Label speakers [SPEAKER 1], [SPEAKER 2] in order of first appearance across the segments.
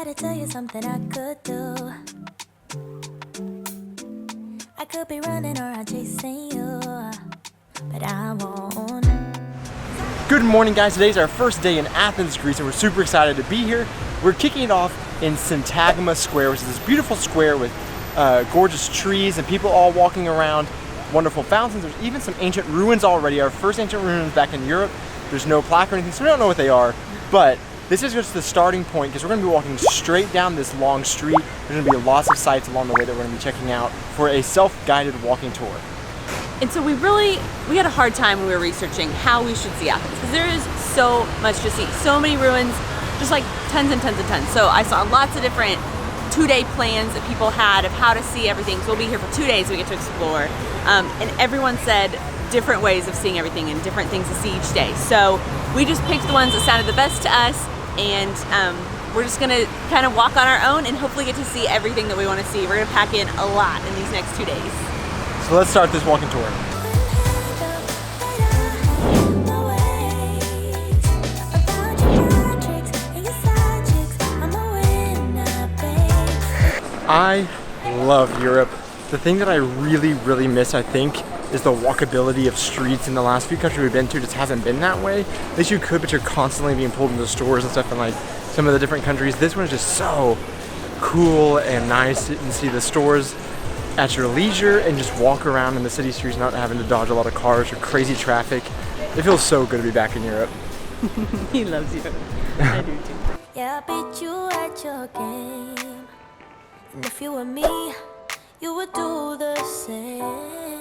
[SPEAKER 1] gotta tell you something I could do. I could be running around chasing you, but I won't.
[SPEAKER 2] Good morning, guys. Today's our first day in Athens, Greece, and we're super excited to be here. We're kicking it off in Syntagma Square, which is this beautiful square with gorgeous trees and people all walking around, wonderful fountains. There's even some ancient ruins already, our first ancient ruins back in Europe. There's no plaque or anything, so we don't know what they are, but this is just the starting point because we're going to be walking straight down this long street. There's going to be lots of sites along the way that we're going to be checking out for a self-guided walking tour.
[SPEAKER 3] And so we had a hard time when we were researching how we should see Athens because there is so much to see, so many ruins, just like tons and tons and tons. So I saw lots of different two-day plans that people had of how to see everything. So we'll be here for 2 days, we get to explore. And everyone said different ways of seeing everything and different things to see each day. So we just picked the ones that sounded the best to us, and we're just gonna kind of walk on our own and hopefully get to see everything that we want to see. We're gonna pack in a lot in these next 2 days.
[SPEAKER 2] So let's start this walking tour. I love Europe. The thing that I really miss, I think, is the walkability of streets. In the last few countries we've been to, just hasn't been that way. At least you could, but you're constantly being pulled into stores and stuff in like some of the different countries. This one is just so cool and nice. You can see the stores at your leisure and just walk around in the city streets, not having to dodge a lot of cars or crazy traffic. It feels so good to be back in Europe.
[SPEAKER 3] He loves you. I do too.
[SPEAKER 1] Yeah, I beat you at your game. And if you were me, you would do the same.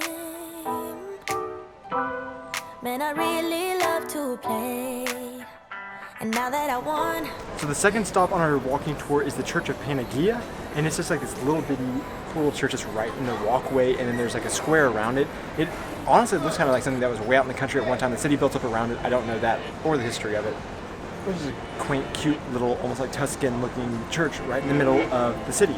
[SPEAKER 1] Man, I really love to play. And now that I won.
[SPEAKER 2] So the second stop on our walking tour is the Church of Panagia, and it's just like this little bitty cool church that's right in the walkway, and then there's like a square around it. It honestly looks kind of like something that was way out in the country at one time. The city built up around it. I don't know that or the history of it. This is a quaint, cute little, almost like Tuscan looking church right in the middle of the city.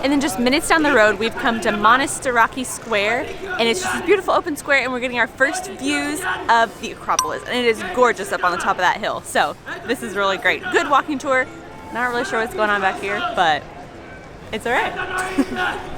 [SPEAKER 3] And then just minutes down the road, we've come to Monastiraki Square, and it's just this beautiful open square, and we're getting our first views of the Acropolis, and it is gorgeous up on the top of that hill. So this is really great. Good walking tour. Not really sure what's going on back here, but it's all right.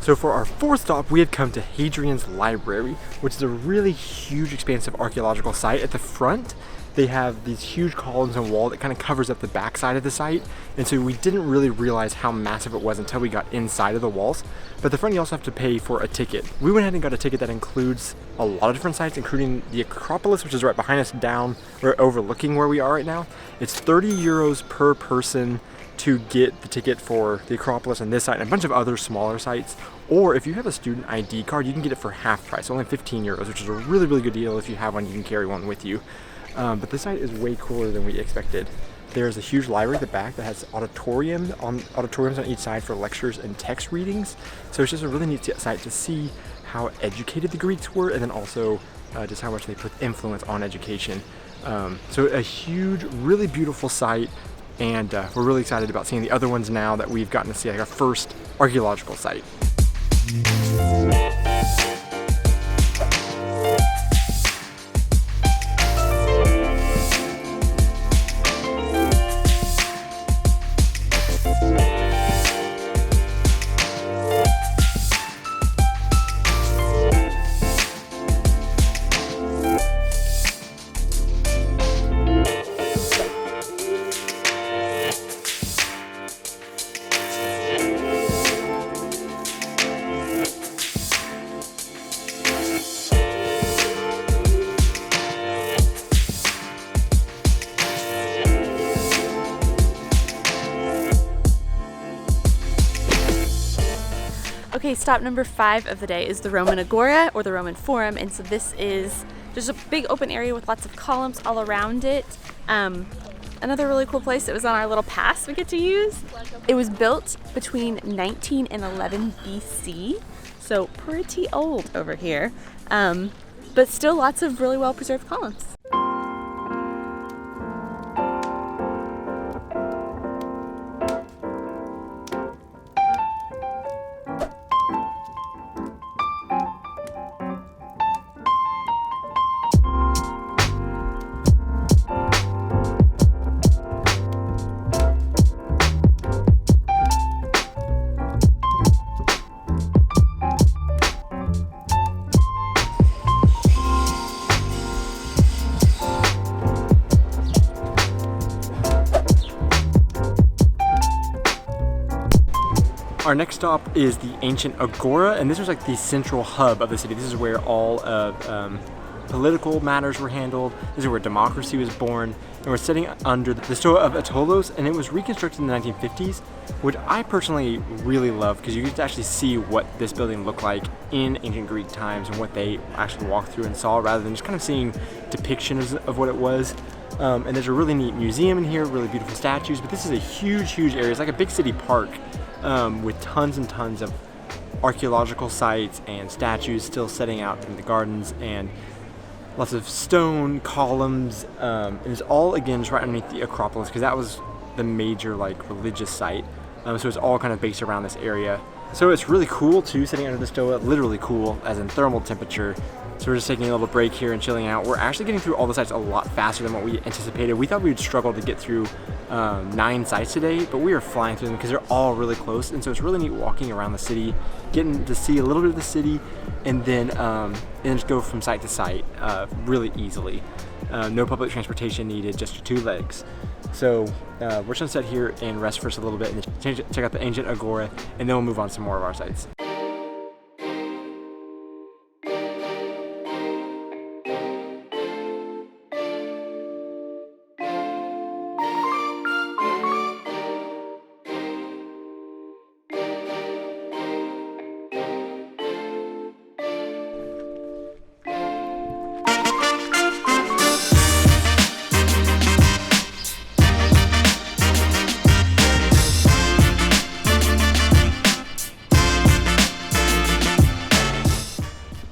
[SPEAKER 2] So for our fourth stop, we have come to Hadrian's Library, which is a really huge, expansive archaeological site. At the front, they have these huge columns and wall that kind of covers up the back side of the site. And so we didn't really realize how massive it was until we got inside of the walls. But at the front, you also have to pay for a ticket. We went ahead and got a ticket that includes a lot of different sites, including the Acropolis, which is right behind us down, or overlooking where we are right now. It's 30 euros per person to get the ticket for the Acropolis and this site and a bunch of other smaller sites. Or if you have a student ID card, you can get it for half price, only 15 euros, which is a really good deal. If you have one, you can carry one with you. But this site is way cooler than we expected. There's a huge library at the back that has auditoriums on each side for lectures and text readings. So it's just a really neat site to see how educated the Greeks were, and then also just how much they put influence on education. So a huge, really beautiful site. And we're really excited about seeing the other ones now that we've gotten to see, like our first archaeological site.
[SPEAKER 3] Okay, stop number 5 of the day is the Roman Agora, or the Roman Forum, and so this is just a big open area with lots of columns all around it. Another really cool place that was on our little pass we get to use. It was built between 19 and 11 BC, so pretty old over here, but still lots of really well preserved columns.
[SPEAKER 2] Our next stop is the ancient Agora, and this was like the central hub of the city. This is where all of political matters were handled. This is where democracy was born, and we're sitting under the Stoa of Athens, and it was reconstructed in the 1950s, which I personally really love because you get to actually see what this building looked like in ancient Greek times and what they actually walked through and saw, rather than just kind of seeing depictions of what it was. And there's a really neat museum in here, really beautiful statues, but this is a huge area. It's like a big city park. With tons and tons of archaeological sites and statues still setting out in the gardens, and lots of stone columns, and it's all again just right underneath the Acropolis, because that was the major like religious site. So it's all kind of based around this area. So it's really cool too, sitting under the Stoa, literally cool as in thermal temperature. So we're just taking a little break here and chilling out. We're actually getting through all the sites a lot faster than what we anticipated. We thought we would struggle to get through 9 sites today, but we are flying through them because they're all really close. And so it's really neat walking around the city, getting to see a little bit of the city, and then just go from site to site really easily. No public transportation needed, just your 2 legs. So we're just gonna sit here and rest for us a little bit, and then check out the ancient Agora, and then we'll move on to some more of our sites.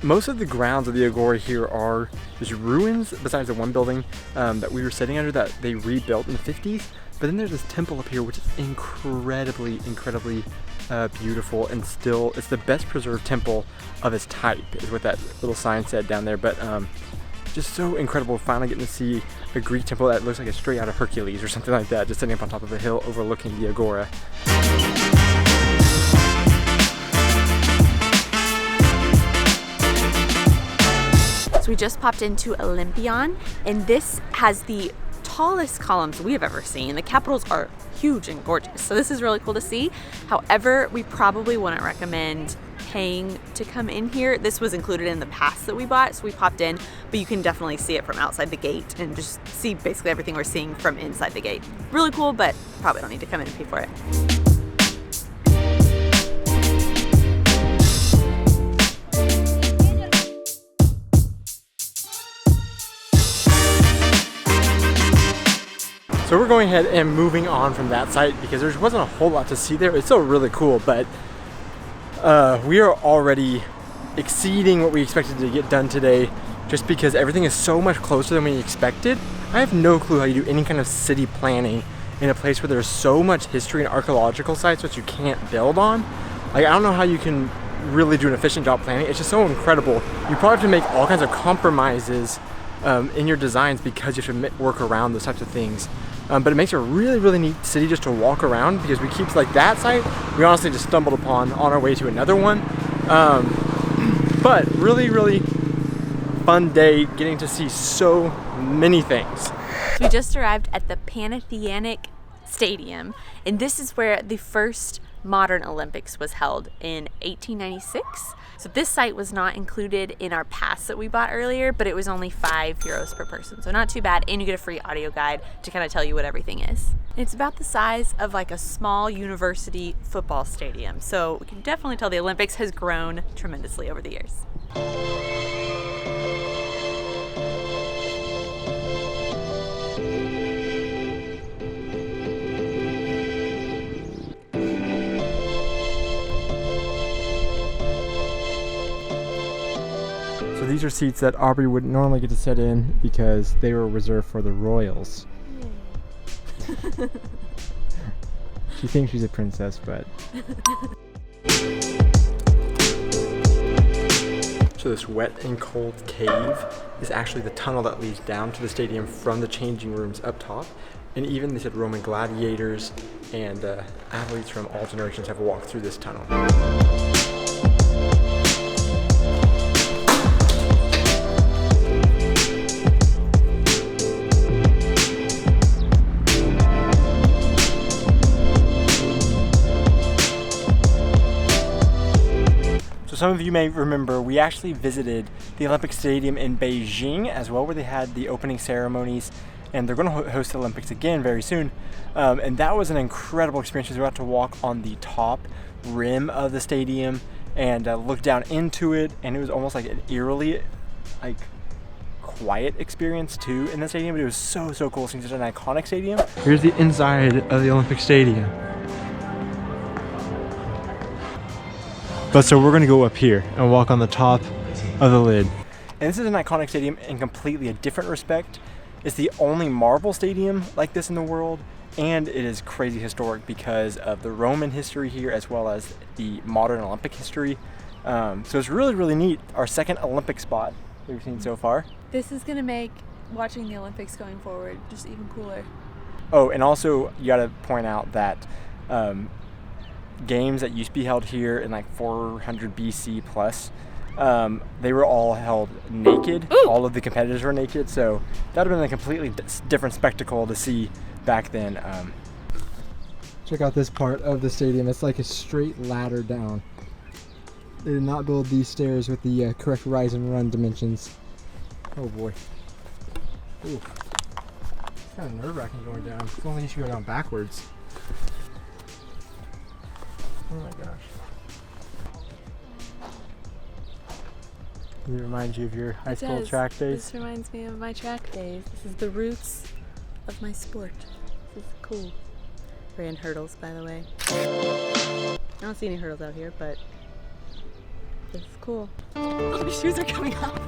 [SPEAKER 2] Most of the grounds of the Agora here are just ruins, besides the one building that we were sitting under that they rebuilt in the 50s. But then there's this temple up here, which is incredibly beautiful, and still it's the best preserved temple of its type, is what that little sign said down there. But just so incredible finally getting to see a Greek temple that looks like it's straight out of Hercules or something like that, just sitting up on top of a hill overlooking the Agora.
[SPEAKER 3] We just popped into Olympion, and this has the tallest columns we have ever seen. The capitals are huge and gorgeous, so this is really cool to see. However, we probably wouldn't recommend paying to come in here. This was included in the pass that we bought, so we popped in, but you can definitely see it from outside the gate and just see basically everything we're seeing from inside the gate. Really cool, but probably don't need to come in and pay for it.
[SPEAKER 2] So we're going ahead and moving on from that site because there wasn't a whole lot to see there. It's still really cool, but we are already exceeding what we expected to get done today just because everything is so much closer than we expected. I have no clue how you do any kind of city planning in a place where there's so much history and archaeological sites that you can't build on. Like, I don't know how you can really do an efficient job planning. It's just so incredible. You probably have to make all kinds of compromises in your designs because you have to work around those types of things. But it makes a really neat city just to walk around, because we keep, like, that site we honestly just stumbled upon on our way to another one. But really fun day getting to see so many things.
[SPEAKER 3] We just arrived at the Panathenaic Stadium, and this is where the first modern Olympics was held in 1896. So this site was not included in our pass that we bought earlier, but it was only €5 per person. So not too bad, and you get a free audio guide to kind of tell you what everything is. It's about the size of like a small university football stadium. So we can definitely tell the Olympics has grown tremendously over the years.
[SPEAKER 2] So these are seats that Aubrey would normally get to sit in because they were reserved for the royals. She thinks she's a princess, but... So this wet and cold cave is actually the tunnel that leads down to the stadium from the changing rooms up top. And even, they said, Roman gladiators and athletes from all generations have walked through this tunnel. Some of you may remember we actually visited the Olympic Stadium in Beijing as well, where they had the opening ceremonies, and they're going to host the Olympics again very soon. And that was an incredible experience. We got to walk on the top rim of the stadium and look down into it, and it was almost like an eerily quiet experience too in the stadium, but it was so cool seeing such an iconic stadium. Here's the inside of the Olympic Stadium. But so we're gonna go up here and walk on the top of the lid. And this is an iconic stadium in completely a different respect. It's the only marble stadium like this in the world, and it is crazy historic because of the Roman history here as well as the modern Olympic history. So it's really neat. Our second Olympic spot we've seen so far.
[SPEAKER 3] This is gonna make watching the Olympics going forward just even cooler.
[SPEAKER 2] Oh, and also you gotta point out that games that used to be held here in like 400 BC plus, they were all held naked. Ooh. All of the competitors were naked, so that would have been a completely different spectacle to see back then. Check out this part of the stadium. It's like a straight ladder down. They did not build these stairs with the correct rise and run dimensions. Oh boy. Ooh. It's kind of nerve-wracking going down. It's only if you go down backwards. Oh my gosh. It reminds you of your high school track days?
[SPEAKER 3] This reminds me of my track days. This is the roots of my sport. This is cool. Ran hurdles, by the way. I don't see any hurdles out here, but this is cool. Oh, my shoes are coming off.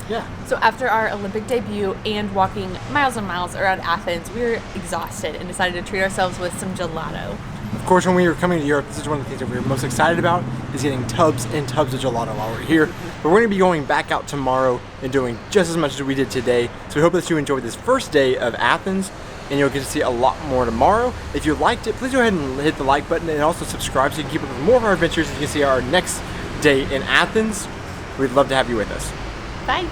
[SPEAKER 2] Yeah.
[SPEAKER 3] So after our Olympic debut and walking miles and miles around Athens, we were exhausted and decided to treat ourselves with some gelato.
[SPEAKER 2] Of course, when we were coming to Europe, this is one of the things that we were most excited about, is getting tubs and tubs of gelato while we're here. But we're going to be going back out tomorrow and doing just as much as we did today. So we hope that you enjoyed this first day of Athens, and you'll get to see a lot more tomorrow. If you liked it, please go ahead and hit the like button and also subscribe so you can keep up with more of our adventures and you can see our next day in Athens. We'd love to have you with us.
[SPEAKER 3] Bye.